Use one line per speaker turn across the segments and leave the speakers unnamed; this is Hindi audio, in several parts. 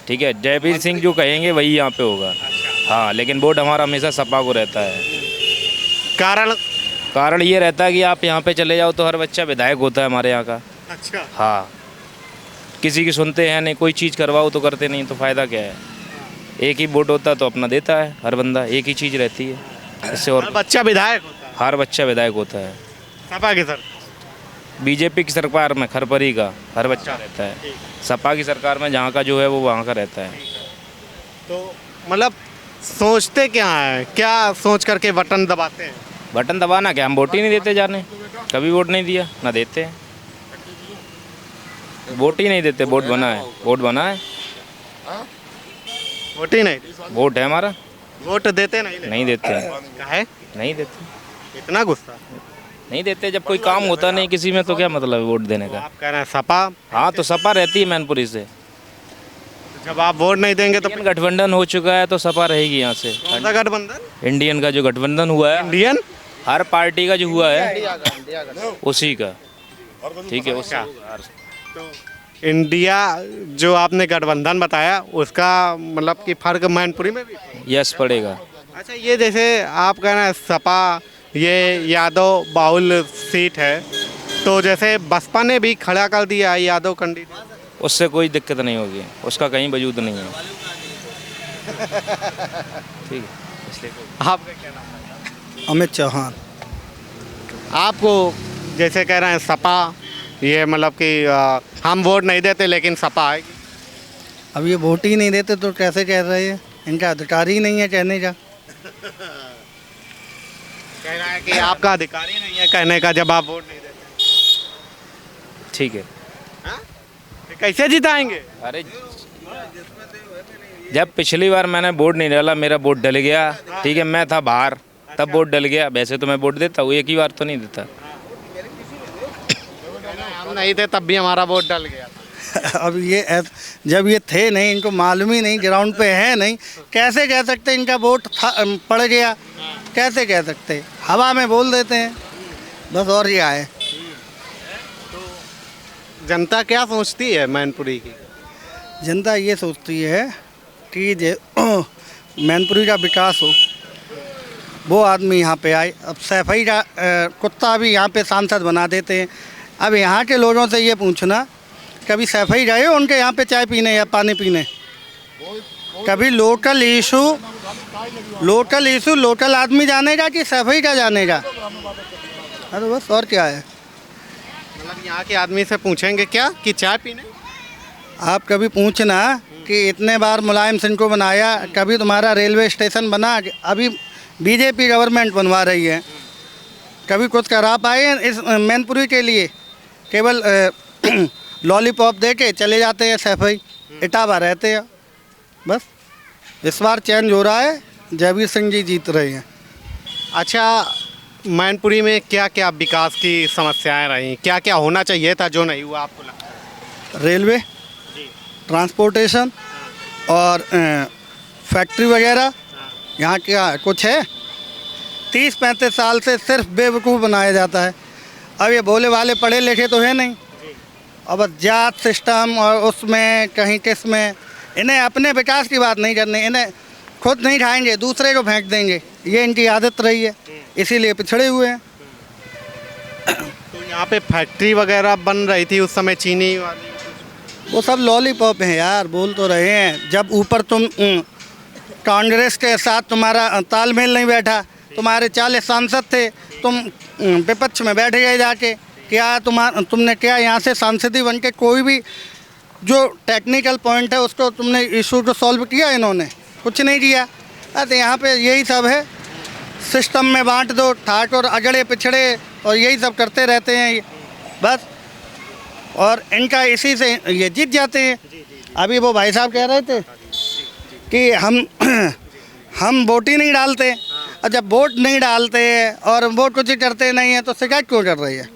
ठीक है, जयवीर सिंह जो कहेंगे वही यहाँ पे होगा। हाँ, लेकिन वोट हमारा हमेशा सपा को रहता है।
कारण?
कारण ये रहता है कि आप यहाँ पे चले जाओ तो हर बच्चा विधायक होता है हमारे यहाँ का।
अच्छा।
हाँ, किसी की सुनते हैं नहीं, कोई चीज़ करवाओ तो करते नहीं, तो फ़ायदा क्या है। एक ही वोट होता तो अपना देता है हर बंदा, एक ही चीज़ रहती है इससे।
हर
और
बच्चा विधायक होता है?
हर बच्चा विधायक होता है।
सपा की सर?
बीजेपी की सरकार में खरपरी का हर बच्चा रहता है। सपा की सरकार में जहाँ का जो है वो वहाँ का रहता है।
तो मतलब सोचते क्या है, क्या सोच करके बटन दबाते हैं?
बटन दबाना क्या, हम वोट ही नहीं देते जाने, कभी वोट नहीं दिया ना देते हैं, वोट ही नहीं देते। वोट बना है, वोट बना है,
वोट ही नहीं?
वोट है हमारा,
वोट देते नहीं?
नहीं देते हैं,
काहे?
नहीं देते,
इतना गुस्सा?
नहीं देते। जब कोई काम होता नहीं किसी में तो क्या मतलब है वोट देने का।
आप कह रहे हैं सपा?
हाँ, तो सपा रहती है मैनपुरी से।
जब आप वोट नहीं देंगे तो
इंडियन गठबंधन हो चुका है तो सपा रहेगी यहाँ से।
कौन सा गठबंधन?
इंडियन का जो गठबंधन हुआ है,
इंडियन?
हर पार्टी का जो हुआ है उसी का, ठीक है, उसका।
इंडिया जो आपने गठबंधन बताया उसका मतलब कि फर्क मैनपुरी में भी?
यस पड़ेगा।
अच्छा, ये जैसे आप कह रहे हैं सपा ये यादव बाहुल सीट है, तो जैसे बसपा ने भी खड़ा कर दिया है यादव कैंडिडेट,
उससे कोई दिक्कत नहीं होगी, उसका कहीं वजूद नहीं है। ठीक है, इसलिए
आपका क्या नाम है?
अमित चौहान।
आपको जैसे कह रहे हैं सपा ये मतलब कि हम वोट नहीं देते लेकिन सपा आएगी।
अब ये वोट ही नहीं देते तो कैसे कह रहे हैं, इनका अधिकार ही नहीं है कहने का।
कह रहा है कि आपका अधिकार ही नहीं है कहने का जब आप वोट नहीं देते।
ठीक है।
हाँ? तो कैसे जिताएंगे?
अरे जब पिछली बार मैंने वोट नहीं डाला, मेरा वोट डल गया, ठीक है, मैं था बाहर तब वोट डल गया। वैसे तो मैं वोट देता हूँ, एक ही बार तो नहीं देता।
हम नहीं थे तब भी हमारा वोट डल गया।
अब ये जब ये थे नहीं, इनको मालूम ही नहीं, ग्राउंड पे है नहीं, कैसे कह सकते इनका वोट पड़ गया, कैसे कह सकते? हवा में बोल देते हैं बस, और क्या है।
जनता क्या सोचती है मैनपुरी की?
जनता ये सोचती है कि मैनपुरी का विकास हो, वो आदमी यहाँ पे आए। अब सैफई का कुत्ता भी यहाँ पे सांसद बना देते हैं। अब यहाँ के लोगों से ये पूछना, कभी सैफई गए हो उनके यहाँ पे चाय पीने या पानी पीने? कभी लोकल इशू लोकल आदमी जानेगा कि सैफई का जानेगा? अरे बस, और क्या है।
मतलब यहाँ के आदमी से पूछेंगे क्या कि चाय पीने?
आप कभी पूछना कि इतने बार मुलायम सिंह को बनाया, कभी तुम्हारा रेलवे स्टेशन बना, अभी बीजेपी गवर्नमेंट बनवा रही है, कभी कुछ करा पाए इस मैनपुरी के लिए? केवल लॉलीपॉप दे के चले जाते हैं सैफई, इटावा रहते हैं बस। इस बार चेंज हो रहा है, जयवीर सिंह जी जीत रहे हैं।
अच्छा, मैनपुरी में क्या क्या विकास की समस्याएं रही, क्या क्या होना चाहिए था जो नहीं हुआ आपको लगता है?
रेलवे, ट्रांसपोर्टेशन और फैक्ट्री वगैरह। यहाँ क्या कुछ है? 30-35 साल से सिर्फ बेवकूफ़ बनाया जाता है। अब ये भोले वाले पढ़े लिखे तो है नहीं, अब जात सिस्टम और उसमें कहीं किस में, इन्हें अपने विकास की बात नहीं करनी, इन्हें खुद नहीं खाएंगे दूसरे को फेंक देंगे, ये इनकी आदत रही है, इसीलिए पिछड़े हुए हैं।
तो यहाँ पे फैक्ट्री वगैरह बन रही थी उस समय चीनी वाली,
वो सब लॉलीपॉप हैं यार, बोल तो रहे हैं। जब ऊपर तुम कांग्रेस के साथ तुम्हारा तालमेल नहीं बैठा, तुम्हारे 40 सांसद थे, तुम विपक्ष में बैठ गए जाके, क्या तुमने क्या यहाँ से सांसद ही बन के कोई भी जो टेक्निकल पॉइंट है उसको तुमने इशू को सॉल्व किया? इन्होंने कुछ नहीं किया। अरे यहाँ पे यही सब है, सिस्टम में बांट दो, ठाकुर अगड़े पिछड़े और यही सब करते रहते हैं बस, और इनका इसी से ये जीत जाते हैं। अभी वो भाई साहब कह रहे थे कि हम वोट ही नहीं डालते, और जब वोट नहीं डालते और वोट कुछ करते नहीं है तो शिकायत क्यों कर रही है?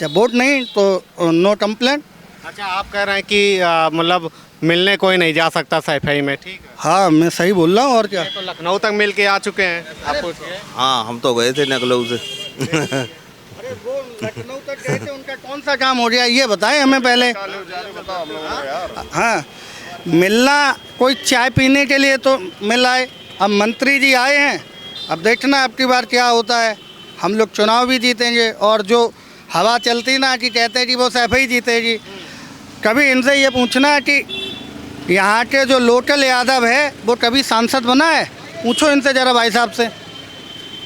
जब वोट नहीं तो नो कंप्लेंट।
अच्छा, आप कह रहे हैं कि मतलब मिलने कोई नहीं जा सकता सैफई में, ठीक है?
हाँ, मैं सही बोल रहा हूँ, और क्या।
तो लखनऊ तक मिल के आ चुके हैं आप पूछिए।
हाँ, हम तो गए थे लखनऊ से।
अरे वो लखनऊ तक गए थे, उनका कौन सा काम हो गया ये बताएं हमें पहले। हाँ, मिलना कोई चाय पीने के लिए तो मिल आए। अब मंत्री जी आए हैं, अब देखना अब की बार क्या होता है। हम लोग चुनाव भी जीतेंगे और जो हवा चलती ना कि कहते हैं कि वो सैफ ही जीतेगी, कभी इनसे ये पूछना है कि यहाँ के जो लोकल यादव है वो कभी सांसद बना है? पूछो इनसे ज़रा भाई साहब से।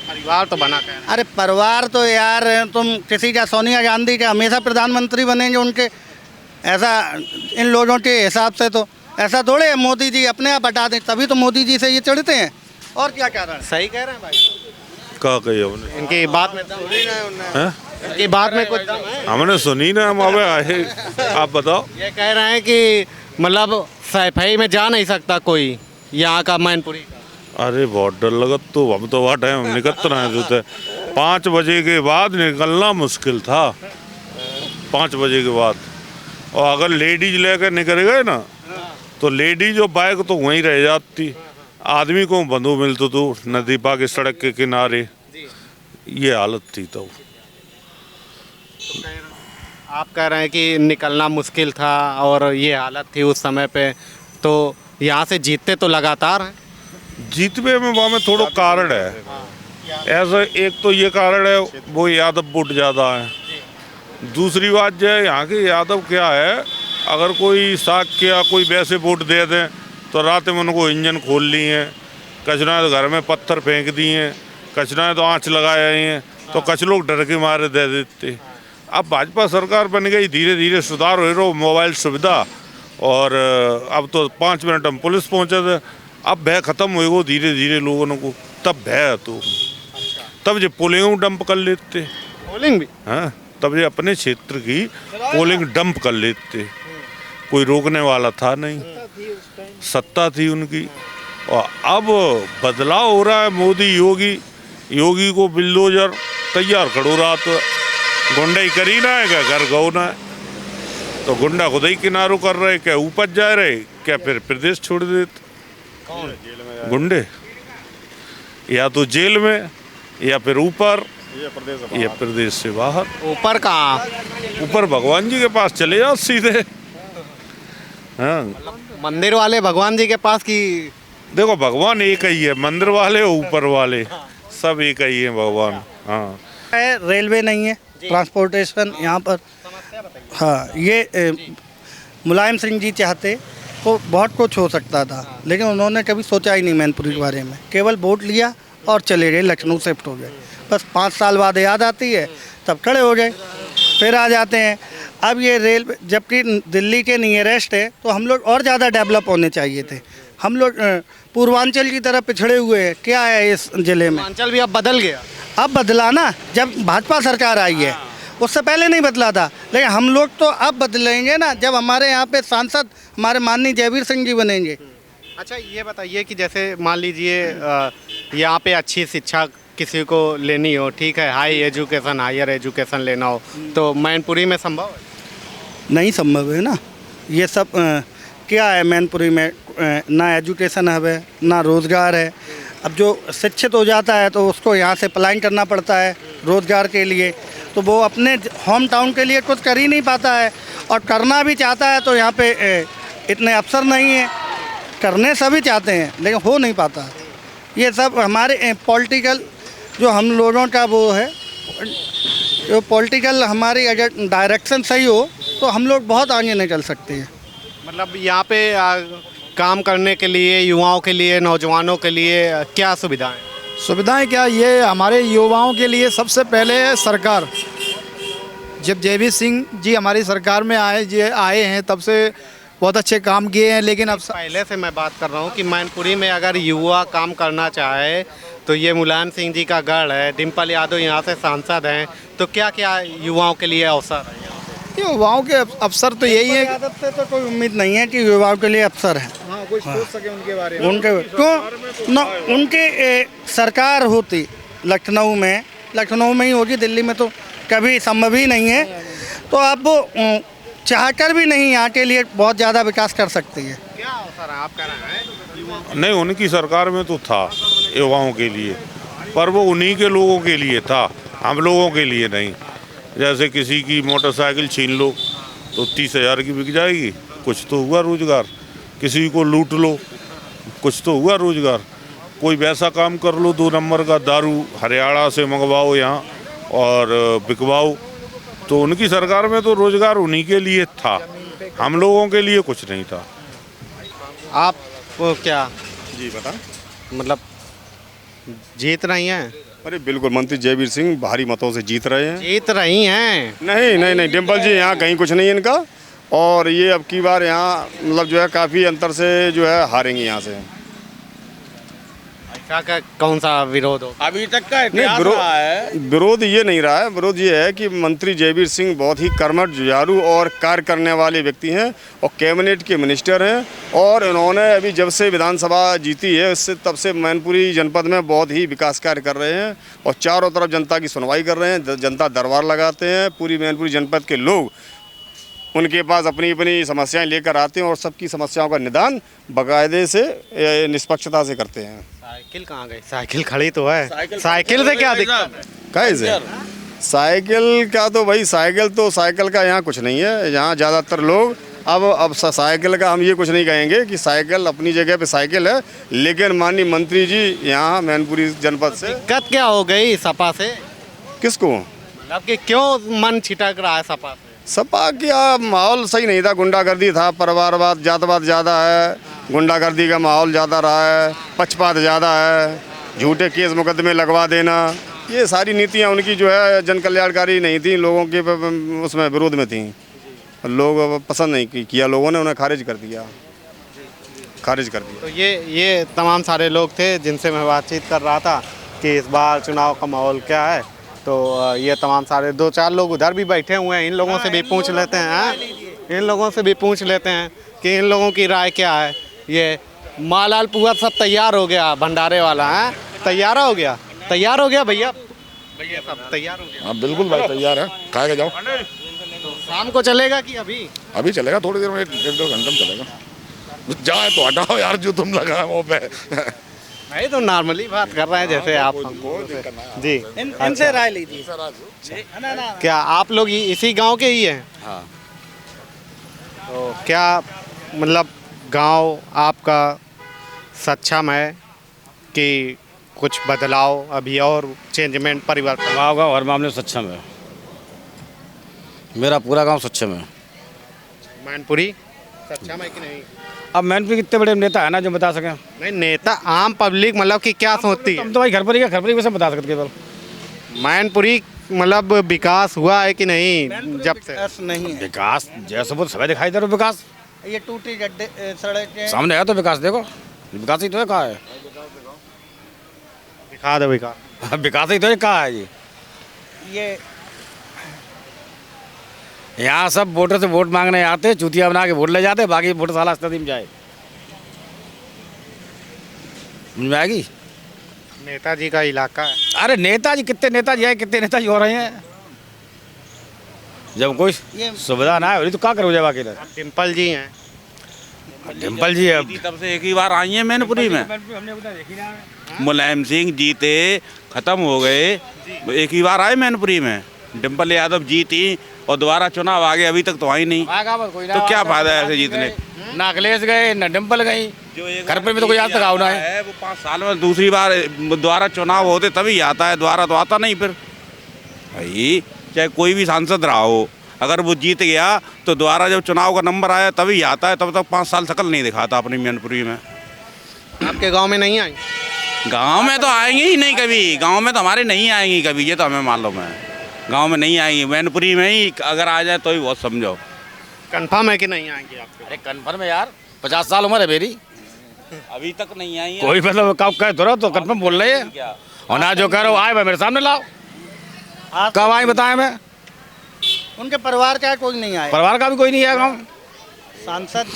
परिवार तो बना कर
अरे परिवार तो यार तुम किसी का सोनिया गांधी का हमेशा प्रधानमंत्री बनेंगे उनके, ऐसा इन लोगों के हिसाब से तो ऐसा थोड़े है मोदी जी अपने आप हटा दें, तभी तो मोदी जी से ये चढ़ते हैं। और क्या कारण है?
सही कह रहे हैं भाई,
का कही हमने
इनकी बात में दम है,
हैं?
इनकी बात में कुछ दम है।
हमने सुनी ना, हम अबे आए। आप बताओ।
ये कह रहे हैं कि मतलब सैफई में जा नहीं सकता कोई यहाँ का मैनपुरी का।
अरे बहुत डर लगत, तो हम तो वहाँ टाइम निकलते रहे जो थे 5 बजे के बाद निकलना मुश्किल था, 5 बजे के बाद। और अगर लेडीज लेकर निकल गए ना तो लेडीज और बाइक तो वहीं रह जाती, आदमी को बंधु मिलते तो नदी पा के सड़क के किनारे, ये हालत थी तो।
आप कह रहे हैं कि निकलना मुश्किल था और ये हालत थी उस समय पे, तो यहाँ से जीतते तो लगातार हैं।
जीतवे में वहाँ में थोड़ा कारण है ऐसा, एक तो ये कारण है वो यादव वोट ज़्यादा है। दूसरी बात जो है यहाँ के यादव क्या है, अगर कोई साग या कोई वैसे वोट दे दें तो रात में उनको इंजन खोल लिए हैं, कचरा तो घर में पत्थर फेंक दिए हैं, कचरा तो आँच लगाए हैं, तो कच लोग डर के मारे दे देते। अब भाजपा सरकार बन गई, धीरे धीरे सुधार हो रहा, मोबाइल सुविधा, और अब तो 5 मिनट में पुलिस पहुँचे थे। अब भय खत्म होएगा धीरे धीरे लोगों को, तब भय तो तब जो पोलिंग डंप कर लेते,
पोलिंग भी
हाँ, तब ये अपने क्षेत्र की पोलिंग डंप कर लेते, कोई रोकने वाला था नहीं, सत्ता थी उनकी। और अब बदलाव हो रहा है, मोदी योगी को बिल्डोजर तैयार खड़ो रहा, तो गुंडाई करी ना है क्या, घर गौ ना है, तो गुंडा खुद ही किनारों कर रहे, क्या ऊपर जा रहे, क्या फिर प्रदेश छोड़ देते गुंडे, या तो जेल में या फिर ऊपर या प्रदेश से बाहर।
ऊपर कहाँ?
ऊपर भगवान जी के पास चले जाओ सीधे। हाँ,
मंदिर वाले भगवान जी के पास की?
देखो भगवान एक ही है, मंदिर वाले और ऊपर वाले सब एक ही है भगवान। हाँ,
रेलवे नहीं है, ट्रांसपोर्टेशन यहाँ पर। हाँ, ये मुलायम सिंह जी चाहते तो बहुत कुछ हो सकता था, लेकिन उन्होंने कभी सोचा ही नहीं मैनपुरी के बारे में, केवल वोट लिया और चले गए, लखनऊ शिफ्ट हो गए। बस 5 साल बाद याद आती है तब खड़े हो गए, फिर आ जाते हैं। अब ये रेल, जबकि दिल्ली के नियरेस्ट है, तो हम लोग और ज़्यादा डेवलप होने चाहिए थे। हम लोग पूर्वांचल की तरफ पिछड़े हुए हैं। क्या है इस ज़िले में?
पूर्वांचल भी अब बदल गया।
अब बदला ना, जब भाजपा सरकार आई है, उससे पहले नहीं बदला था, लेकिन हम लोग तो अब बदलेंगे ना जब हमारे यहाँ पे सांसद हमारे माननीय जयवीर सिंह जी बनेंगे।
अच्छा ये बताइए कि जैसे मान लीजिए यहाँ पे अच्छी शिक्षा किसी को लेनी हो, ठीक है, हायर एजुकेशन लेना हो, तो मैनपुरी में संभव है?
नहीं संभव है ना, ये सब क्या है मैनपुरी में, ना एजुकेशन है ना रोज़गार है। अब जो शिक्षित हो जाता है तो उसको यहाँ से पलायन करना पड़ता है रोज़गार के लिए, तो वो अपने होम टाउन के लिए कुछ कर ही नहीं पाता है, और करना भी चाहता है तो यहाँ पे इतने अफसर नहीं हैं, करने सभी चाहते हैं लेकिन हो नहीं पाता। ये सब हमारे पॉलिटिकल जो हम लोगों का वो है, जो पॉलिटिकल हमारी अगर डायरेक्शन सही हो तो हम लोग बहुत आगे निकल सकते हैं।
मतलब यहाँ पे काम करने के लिए, युवाओं के लिए, नौजवानों के लिए क्या सुविधाएं?
सुविधाएं क्या, ये हमारे युवाओं के लिए सबसे पहले सरकार, जब जयवीर सिंह जी हमारी सरकार में आए हैं तब से बहुत अच्छे काम किए हैं। लेकिन अब
पहले से मैं बात कर रहा हूँ कि मैनपुरी में अगर युवा काम करना चाहे तो ये मुलायम सिंह जी का गढ़ है, डिम्पल यादव यहाँ से सांसद हैं, तो क्या क्या युवाओं के लिए अवसर है?
युवाओं के अवसर तो यही है,
यादव से तो कोई उम्मीद नहीं है कि युवाओं के लिए अवसर है।
हाँ, कोई सोच सके उनके बारे में।
उनके क्यों न उनकी सरकार होती लखनऊ में ही होगी, दिल्ली में तो कभी संभव ही नहीं है, तो अब वो चाहकर भी नहीं यहाँ के लिए बहुत ज़्यादा विकास कर सकती है।
क्या अवसर है आप कह रहे हैं?
नहीं, उनकी सरकार में तो था युवाओं के लिए, पर वो उन्हीं के लोगों के लिए था, हम लोगों के लिए नहीं। जैसे किसी की मोटरसाइकिल छीन लो तो 30,000 की बिक जाएगी, कुछ तो हुआ रोजगार। किसी को लूट लो, कुछ तो हुआ रोजगार। कोई वैसा काम कर लो, 2 नंबर का दारू हरियाणा से मंगवाओ यहाँ और बिकवाओ। तो उनकी सरकार में तो रोजगार उन्हीं के लिए था, हम लोगों के लिए कुछ नहीं था।
आप क्या
जी बता।
मतलब जीत रही हैं?
अरे बिल्कुल, मंत्री जयवीर सिंह भारी मतों से जीत रहे हैं।
जीत रही हैं?
नहीं नहीं नहीं, डिम्पल जी यहाँ कहीं कुछ नहीं है इनका, और ये अब की बार यहाँ मतलब जो है काफ़ी अंतर से जो है हारेंगे यहाँ से।
ऐसा का कौन सा विरोध हो?
अभी तक का
नहीं,
इतिहास रहा है।
विरोध ये नहीं रहा है, विरोध ये है कि मंत्री जयवीर सिंह बहुत ही कर्मठ, जुझारू और कार्य करने वाले व्यक्ति हैं और कैबिनेट के मिनिस्टर हैं, और इन्होंने अभी जब से विधानसभा जीती है उससे तब से मैनपुरी जनपद में बहुत ही विकास कार्य कर रहे हैं और चारों तरफ जनता की सुनवाई कर रहे हैं, जनता दरबार लगाते हैं। पूरी मैनपुरी जनपद के लोग उनके पास अपनी अपनी समस्याएं लेकर आते हैं और सबकी समस्याओं का निदान बाकायदे से निष्पक्षता से करते हैं।
साइकिल कहाँ गई? साइकिल खड़ी तो है। साइकिल से क्या दिक्कत है?
कैसे साइकिल का तो भाई साइकिल का यहाँ कुछ नहीं है। यहाँ ज़्यादातर लोग अब साइकिल का हम ये कुछ नहीं कहेंगे कि साइकिल अपनी जगह पे साइकिल है, लेकिन माननीय मंत्री जी यहाँ मैनपुरी जनपद से
दिक्कत क्या हो गई सपा से?
किसको?
मतलब कि क्यों मन छिटक रहा है सपा से?
सपा का माहौल सही नहीं था, गुंडागर्दी था, परिवारवाद जातवाद ज़्यादा है, गुंडागर्दी का माहौल ज़्यादा रहा है, पक्षपात ज़्यादा है, झूठे केस मुकदमे लगवा देना, ये सारी नीतियाँ उनकी जो है जन कल्याणकारी नहीं थी, लोगों के उसमें विरोध में थी। लोग पसंद नहीं किया, लोगों ने उन्हें खारिज कर दिया।
तो ये तमाम सारे लोग थे जिनसे मैं बातचीत कर रहा था कि इस बार चुनाव का माहौल क्या है। तो ये तमाम सारे 2-4 लोग उधर भी बैठे हुए हैं, इन लोगों से भी पूछ लेते हैं। इन लोगों से भी पूछ लेते हैं कि इन लोगों की राय क्या है। ये मालाल पुआ सब तैयार हो गया, भंडारे वाला है तैयार हो गया भैया सब तैयार हो गया?
हाँ बिल्कुल भाई तैयार है, खा के जाओ।
तो शाम को चलेगा कि अभी
चलेगा, थोड़ी देर में 1-1.5 घंटे में चलेगा। जाए तो हटाओ यार जो तुम लगा वो पे।
नहीं तो नॉर्मली बात कर रहे हैं जैसे आप जी।
इनसे राय लीजिए।
क्या आप लोग इसी गांव के ही हैं?
हाँ।
तो क्या मतलब गांव आपका सक्षम है कि कुछ बदलाव अभी और चेंजमेंट परिवर्तन?
गाँव का हर मामले में सक्षम है, मेरा पूरा गांव सक्षम है।
मैनपुरी सक्षम है कि नहीं?
अब मैनपुरी कितने बड़े नेता है ना जो बता सकें।
नहीं, नेता आम पब्लिक मतलब कि क्या सोचती है?
हम तो भाई घर पर ही वैसे बता सकते केवल।
मैनपुरी मतलब विकास हुआ है कि नहीं जब से?
नहीं है
विकास जैसे वो समय दिखाई दे रहा विकास,
ये टूटी गड्ढे सड़कें
सामने है तो विकास देखो, विकास ही तो है, कहाँ है?
दिखा दो विकास।
विकास ही तो है, कहाँ है
ये
यहाँ सब वोटर से वोट मांगने आते, चूतिया बना के वोट ले जाते, बाकी वोट साला स्थिति में जाए। समझ में आएगी?
नेताजी का इलाका है।
अरे नेताजी कितने नेताजी है, कितने नेताजी हो रहे हैं। जब कोई सुविधा ना है तो क्या करोगे बाकी?
डिम्पल जी हैं।
डिम्पल जी है
तब से एक ही बार आई है मैनपुरी में। मुलायम सिंह जीते, खत्म हो गए, एक ही बार आए मैनपुरी में। डिम्पल यादव जीती और दोबारा चुनाव आ गए, अभी तक तो आई नहीं, तो क्या फायदा है ऐसे जीतने?
ना अखिलेश गए ना डिम्पल गई, घर पे भी तो कोई आज तक आओ ना है।
वो 5 साल में दूसरी बार दोबारा चुनाव होते तभी आता है, दोबारा तो आता नहीं। फिर भाई चाहे कोई भी सांसद रहा हो, अगर वो जीत गया तो दोबारा जब चुनाव का नंबर आया तभी आता है, तब तक 5 साल शकल नहीं दिखाता अपनी मैनपुरी में।
आपके गांव में नहीं आई?
गांव में तो आएंगे ही नहीं कभी, गांव में तो हमारे नहीं आएंगी कभी, ये तो हमें मालूम है। गांव में नहीं आएंगी, मैनपुरी में ही अगर आ जाए तो ही बहुत समझो।
कंफर्म है कि नहीं आएंगे आपके?
अरे कन्फर्म है यार, 50 साल उम्र है मेरी,
अभी तक नहीं आई है।
कोई मतलब कब कह दो तो कन्फर्म बोल रहे हैं, और ना जो कह रहे हो आए भाई मेरे सामने लाओ। कब आए बताएं? मैं
उनके परिवार का कोई नहीं आया,
परिवार का भी कोई नहीं है गाँव।
सांसद